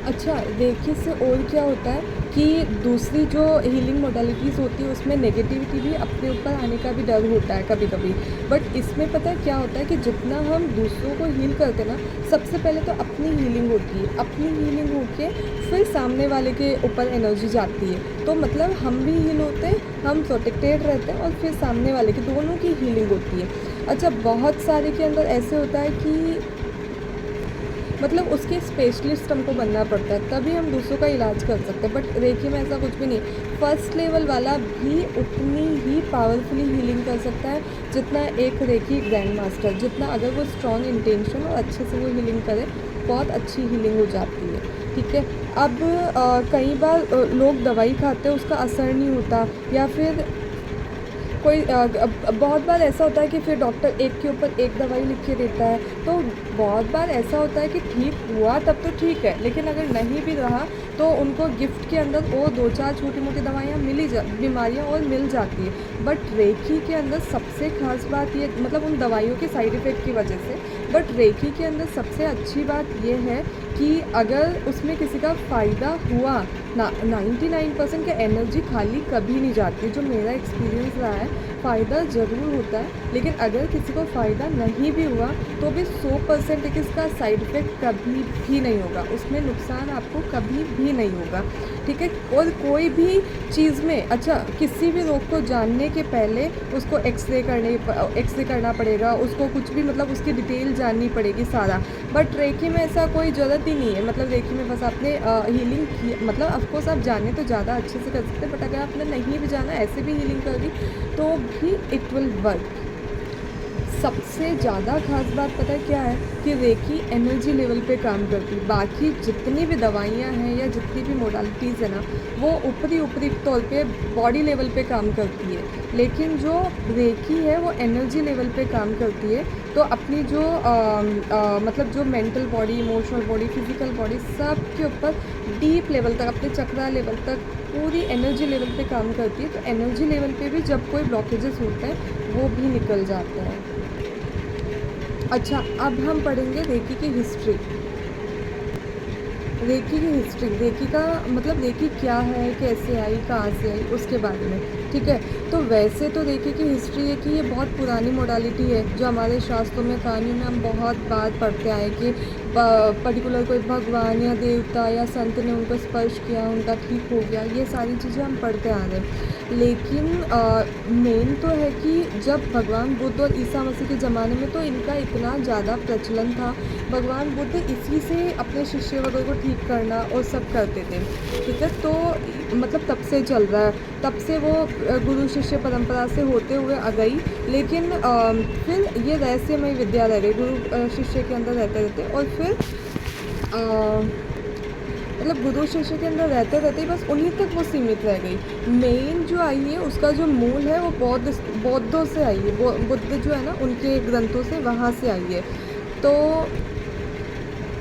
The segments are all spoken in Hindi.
अच्छा, रेकी से और क्या होता है कि दूसरी जो हीलिंग मोडालिटीज़ होती है उसमें नेगेटिविटी भी अपने ऊपर आने का भी डर होता है कभी कभी। बट इसमें पता है क्या होता है कि जितना हम दूसरों को हील करते हैं ना, सबसे पहले तो अपनी हीलिंग होती है, अपनी हीलिंग होके फिर सामने वाले के ऊपर एनर्जी जाती है। तो मतलब हम भी हील होते हैं, हम प्रोटेक्टेड रहते हैं और फिर सामने वाले की, दोनों की हीलिंग होती है। अच्छा, बहुत सारे के अंदर ऐसे होता है कि मतलब उसके स्पेशलिस्ट हमको बनना पड़ता है, तभी हम दूसरों का इलाज कर सकते हैं। बट रेकी में ऐसा कुछ भी नहीं, फर्स्ट लेवल वाला भी उतनी ही पावरफुली हीलिंग कर सकता है जितना एक रेकी ग्रैंड मास्टर, जितना अगर वो स्ट्रॉन्ग इंटेंशन और अच्छे से वो हीलिंग करे, बहुत अच्छी हीलिंग हो जाती है। ठीक है। अब कई बार लोग दवाई खाते हैं, उसका असर नहीं होता, या फिर कोई बहुत बार ऐसा होता है कि फिर डॉक्टर एक के ऊपर एक दवाई लिख के देता है। तो बहुत बार ऐसा होता है कि ठीक हुआ तब तो ठीक है, लेकिन अगर नहीं भी रहा तो उनको गिफ्ट के अंदर और दो चार छोटी मोटी दवाइयाँ बीमारियाँ और मिल जाती है। बट रेकी के अंदर सबसे खास बात ये, मतलब उन दवाइयों के साइड इफ़ेक्ट की वजह से, बट रेकी के अंदर सबसे अच्छी बात ये है कि अगर उसमें किसी का फ़ायदा हुआ ना, 99% की एनर्जी खाली कभी नहीं जाती। जो मेरा एक्सपीरियंस रहा है, फ़ायदा ज़रूर होता है, लेकिन अगर किसी को फ़ायदा नहीं भी हुआ तो भी 100% एक इसका साइड इफ़ेक्ट कभी भी नहीं होगा, उसमें नुकसान आपको कभी भी नहीं होगा। ठीक है। और कोई भी चीज़ में, अच्छा, किसी भी रोग को जानने के पहले उसको एक्सरे करना पड़ेगा, उसको कुछ भी मतलब उसकी डिटेल जाननी पड़ेगी सारा। बट रेकी में ऐसा कोई ज़रूरत ही नहीं है। मतलब रेकी में बस आपने हीलिंग की, मतलब ऑफकोर्स आप जाने तो ज़्यादा अच्छे से कर सकते हैं, बट अगर आपने नहीं भी जाना, ऐसे भी हीलिंग कर दी तो भी इट विल वर्क। सबसे ज़्यादा खास बात पता है क्या है कि रेकी एनर्जी लेवल पे काम करती है। बाकी जितनी भी दवाइयाँ हैं या जितनी भी मोडालिटीज़ है ना, वो ऊपरी ऊपरी तौर पे बॉडी लेवल पे काम करती है, लेकिन जो रेकी है वो एनर्जी लेवल पे काम करती है। तो अपनी जो मतलब जो mental body, emotional body, physical body, सब के ऊपर डीप लेवल तक, अपने चक्रा लेवल तक, पूरी एनर्जी लेवल पे काम करती है। तो एनर्जी लेवल पे भी जब कोई ब्लॉकेजेस होते हैं वो भी निकल जाते हैं। अच्छा, अब हम पढ़ेंगे रेकी की हिस्ट्री। रेकी की हिस्ट्री, रेकी का मतलब रेकी क्या है, कैसे आई, कहाँ से आई, उसके बारे में। ठीक है। तो वैसे तो रेकी की हिस्ट्री है कि ये बहुत पुरानी मोडालिटी है, जो हमारे शास्त्रों में, कहानियों में हम बहुत बार पढ़ते आए कि पर्टिकुलर कोई भगवान या देवता या संत ने उनको स्पर्श किया, उनका ठीक हो गया, ये सारी चीज़ें हम पढ़ते आ रहे हैं। लेकिन मेन तो है कि जब भगवान बुद्ध और ईसा मसीह के ज़माने में तो इनका इतना ज़्यादा प्रचलन था। भगवान बुद्ध इसी से अपने शिष्य वगैरह को ठीक करना और सब करते थे। ठीक है। तो मतलब तब से चल रहा है, तब से वो गुरु शिष्य परंपरा से होते हुए आ गई। लेकिन फिर ये रहस्यमय विद्या रह गई, गुरु शिष्य के अंदर रहते रहते, और फिर मतलब गुरु शिष्य के अंदर रहते रहते ही बस उन्हीं तक वो सीमित रह गई। मेन जो आई है, उसका जो मूल है वो बौद्धों से आई है। बुद्ध जो है ना, उनके ग्रंथों से, वहाँ से आई है। तो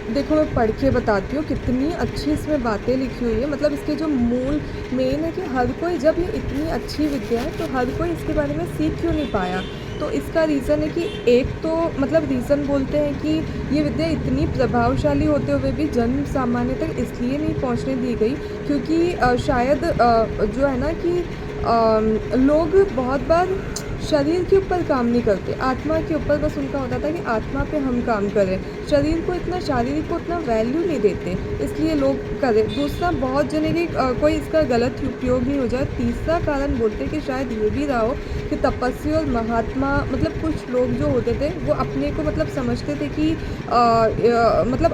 देखो, मैं पढ़ के बताती हूँ कितनी अच्छी इसमें बातें लिखी हुई है। मतलब इसके जो मूल मेन है कि हर कोई, जब ये इतनी अच्छी विद्या है तो हर कोई इसके बारे में सीख क्यों नहीं पाया। तो इसका रीज़न है कि एक तो मतलब रीज़न बोलते हैं कि ये विद्या इतनी प्रभावशाली होते हुए भी जन सामान्य तक इसलिए नहीं पहुंचने दी गई क्योंकि शायद जो है ना कि लोग बहुत बार शरीर के ऊपर काम नहीं करते, आत्मा के ऊपर बस उनका होता था कि आत्मा पे हम काम करें। शरीर को इतना, शारीरिक को उतना वैल्यू नहीं देते, इसलिए लोग करें। दूसरा, बहुत जने की कोई इसका गलत उपयोग नहीं हो जाए। तीसरा कारण बोलते हैं कि शायद ये भी रहा हो कि तपस्वी और महात्मा, मतलब कुछ लोग जो होते थे वो अपने को मतलब समझते थे कि मतलब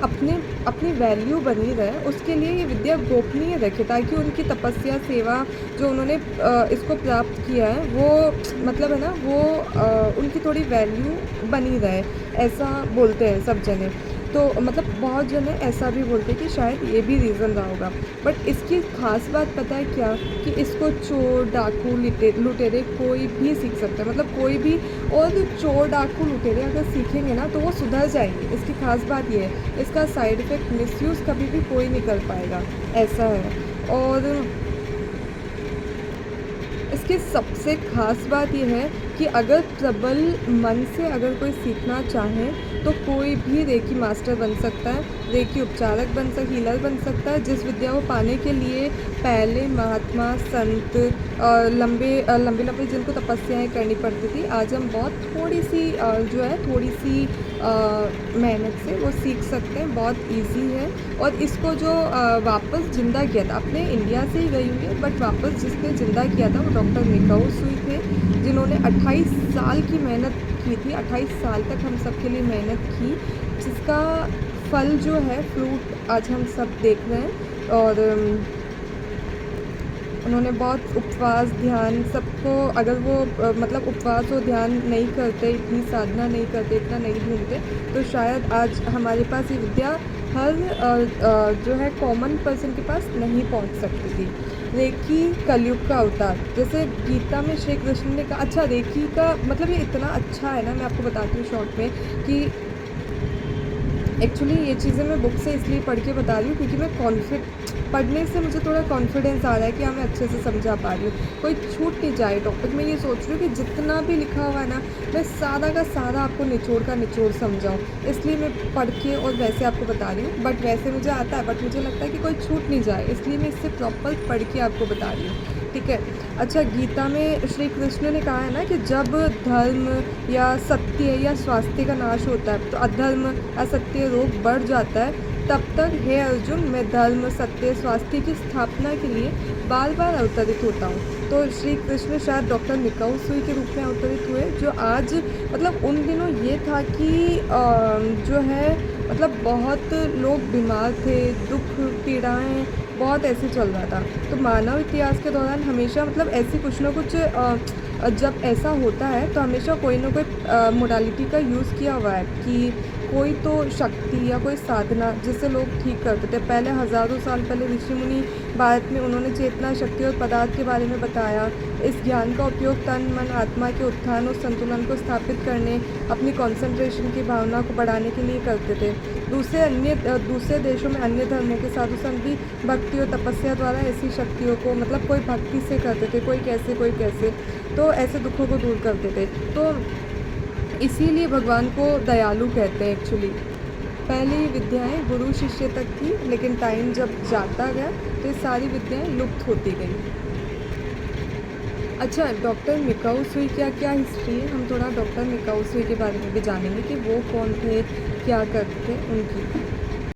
अपनी वैल्यू बनी रहे, उसके लिए ये विद्या गोपनीय रखे, ताकि उनकी तपस्या, सेवा जो उन्होंने इसको प्राप्त किया है, वो मतलब है ना, वो उनकी थोड़ी वैल्यू बनी रहे, ऐसा बोलते हैं सब जने। तो मतलब बहुत जने ऐसा भी बोलते हैं कि शायद ये भी रीज़न रहा होगा। बट इसकी खास बात पता है क्या, कि इसको चोर, डाकू, लुटेरे कोई भी सीख सकता है, मतलब कोई भी। और चोर, डाकू, लुटेरे अगर सीखेंगे ना तो वो सुधर जाएंगे। इसकी खास बात ये है, इसका साइड इफ़ेक्ट, मिसयूज़ कभी भी कोई नहीं कर पाएगा, ऐसा है। और इसकी सबसे ख़ास बात ये है कि अगर प्रबल मन से अगर कोई सीखना चाहे तो कोई भी रेकी मास्टर बन सकता है, रेकी उपचारक हीलर बन सकता है। जिस विद्या को पाने के लिए पहले महात्मा, संत लंबी जिनको तपस्याएँ करनी पड़ती थी, आज हम बहुत थोड़ी सी मेहनत से वो सीख सकते हैं, बहुत ईज़ी है। और इसको जो वापस ज़िंदा किया था, अपने इंडिया से ही गई हुई है, बट वापस जिसने ज़िंदा किया था वो डॉक्टर मिकाओ सुई थे, जिन्होंने 28 साल की मेहनत की थी। 28 साल तक हम सब के लिए मेहनत की, जिसका फल जो है, फ्रूट आज हम सब देख रहे हैं। और उन्होंने बहुत उपवास, ध्यान सबको, अगर वो मतलब उपवास और ध्यान नहीं करते, इतनी साधना नहीं करते, इतना नहीं ढूंढते, तो शायद आज हमारे पास ये विद्या हर जो है कॉमन पर्सन के पास नहीं पहुंच सकती थी। रेकी कलयुग का अवतार, जैसे गीता में श्री कृष्ण ने कहा। अच्छा, रेकी का मतलब ये इतना अच्छा है ना, मैं आपको बताती हूँ शॉर्ट में कि एक्चुअली ये चीज़ें मैं बुक से इसलिए पढ़ के बता रही हूँ क्योंकि मैं पढ़ने से मुझे थोड़ा कॉन्फिडेंस आ रहा है कि हाँ, मैं अच्छे से समझा पा रही हूँ, कोई छूट नहीं जाए टॉपिक। मैं ये सोच रही हूँ कि जितना भी लिखा हुआ है ना, मैं सारा का सारा आपको निचोड़ का निचोड़ समझाऊँ, इसलिए मैं पढ़ के और वैसे आपको बता रही हूँ। बट वैसे मुझे आता है, बट मुझे लगता है कि कोई छूट नहीं जाए, इसलिए मैं इससे प्रॉपर पढ़ के आपको बता रही हूँ, ठीक है। अच्छा, गीता में श्री कृष्ण ने कहा है ना कि जब धर्म या सत्य या स्वास्थ्य का नाश होता है, तो अधर्म, असत्य, रोग बढ़ जाता है, तब तक हे अर्जुन, मैं धर्म, सत्य, स्वास्थ्य की स्थापना के लिए बार बार अवतरित होता हूँ। तो श्री कृष्ण शायद डॉक्टर मिकाओ सुई के रूप में अवतरित हुए, जो आज मतलब उन दिनों ये था कि जो है मतलब बहुत लोग बीमार थे, दुख पीड़ाएँ बहुत ऐसे चल रहा था। तो मानव इतिहास के दौरान हमेशा मतलब ऐसी कुछ ना कुछ जब ऐसा होता है तो हमेशा कोई ना कोई मोडालिटी का यूज़ किया हुआ है कि कोई तो शक्ति या कोई साधना जिससे लोग ठीक करते थे। पहले हज़ारों साल पहले ऋषि मुनि भारत में उन्होंने चेतना, शक्ति और पदार्थ के बारे में बताया। इस ज्ञान का उपयोग तन, मन, आत्मा के उत्थान और संतुलन को स्थापित करने, अपनी कंसंट्रेशन की भावना को बढ़ाने के लिए करते थे। दूसरे देशों में अन्य धर्मों के साधु संत भी भक्ति और तपस्या द्वारा ऐसी शक्तियों को मतलब कोई भक्ति से करते थे, कोई कैसे, तो ऐसे दुखों को दूर करते थे। तो इसीलिए भगवान को दयालु कहते हैं एक्चुअली। पहले ये विद्याएँ गुरु शिष्य तक थी, लेकिन टाइम जब जाता गया तो ये सारी विद्याएँ लुप्त होती गई। अच्छा, डॉक्टर मिकाओ सुई क्या हिस्ट्री है, हम थोड़ा डॉक्टर मिकाओ सुई के बारे में भी जानेंगे कि वो कौन थे, क्या करते थे उनकी।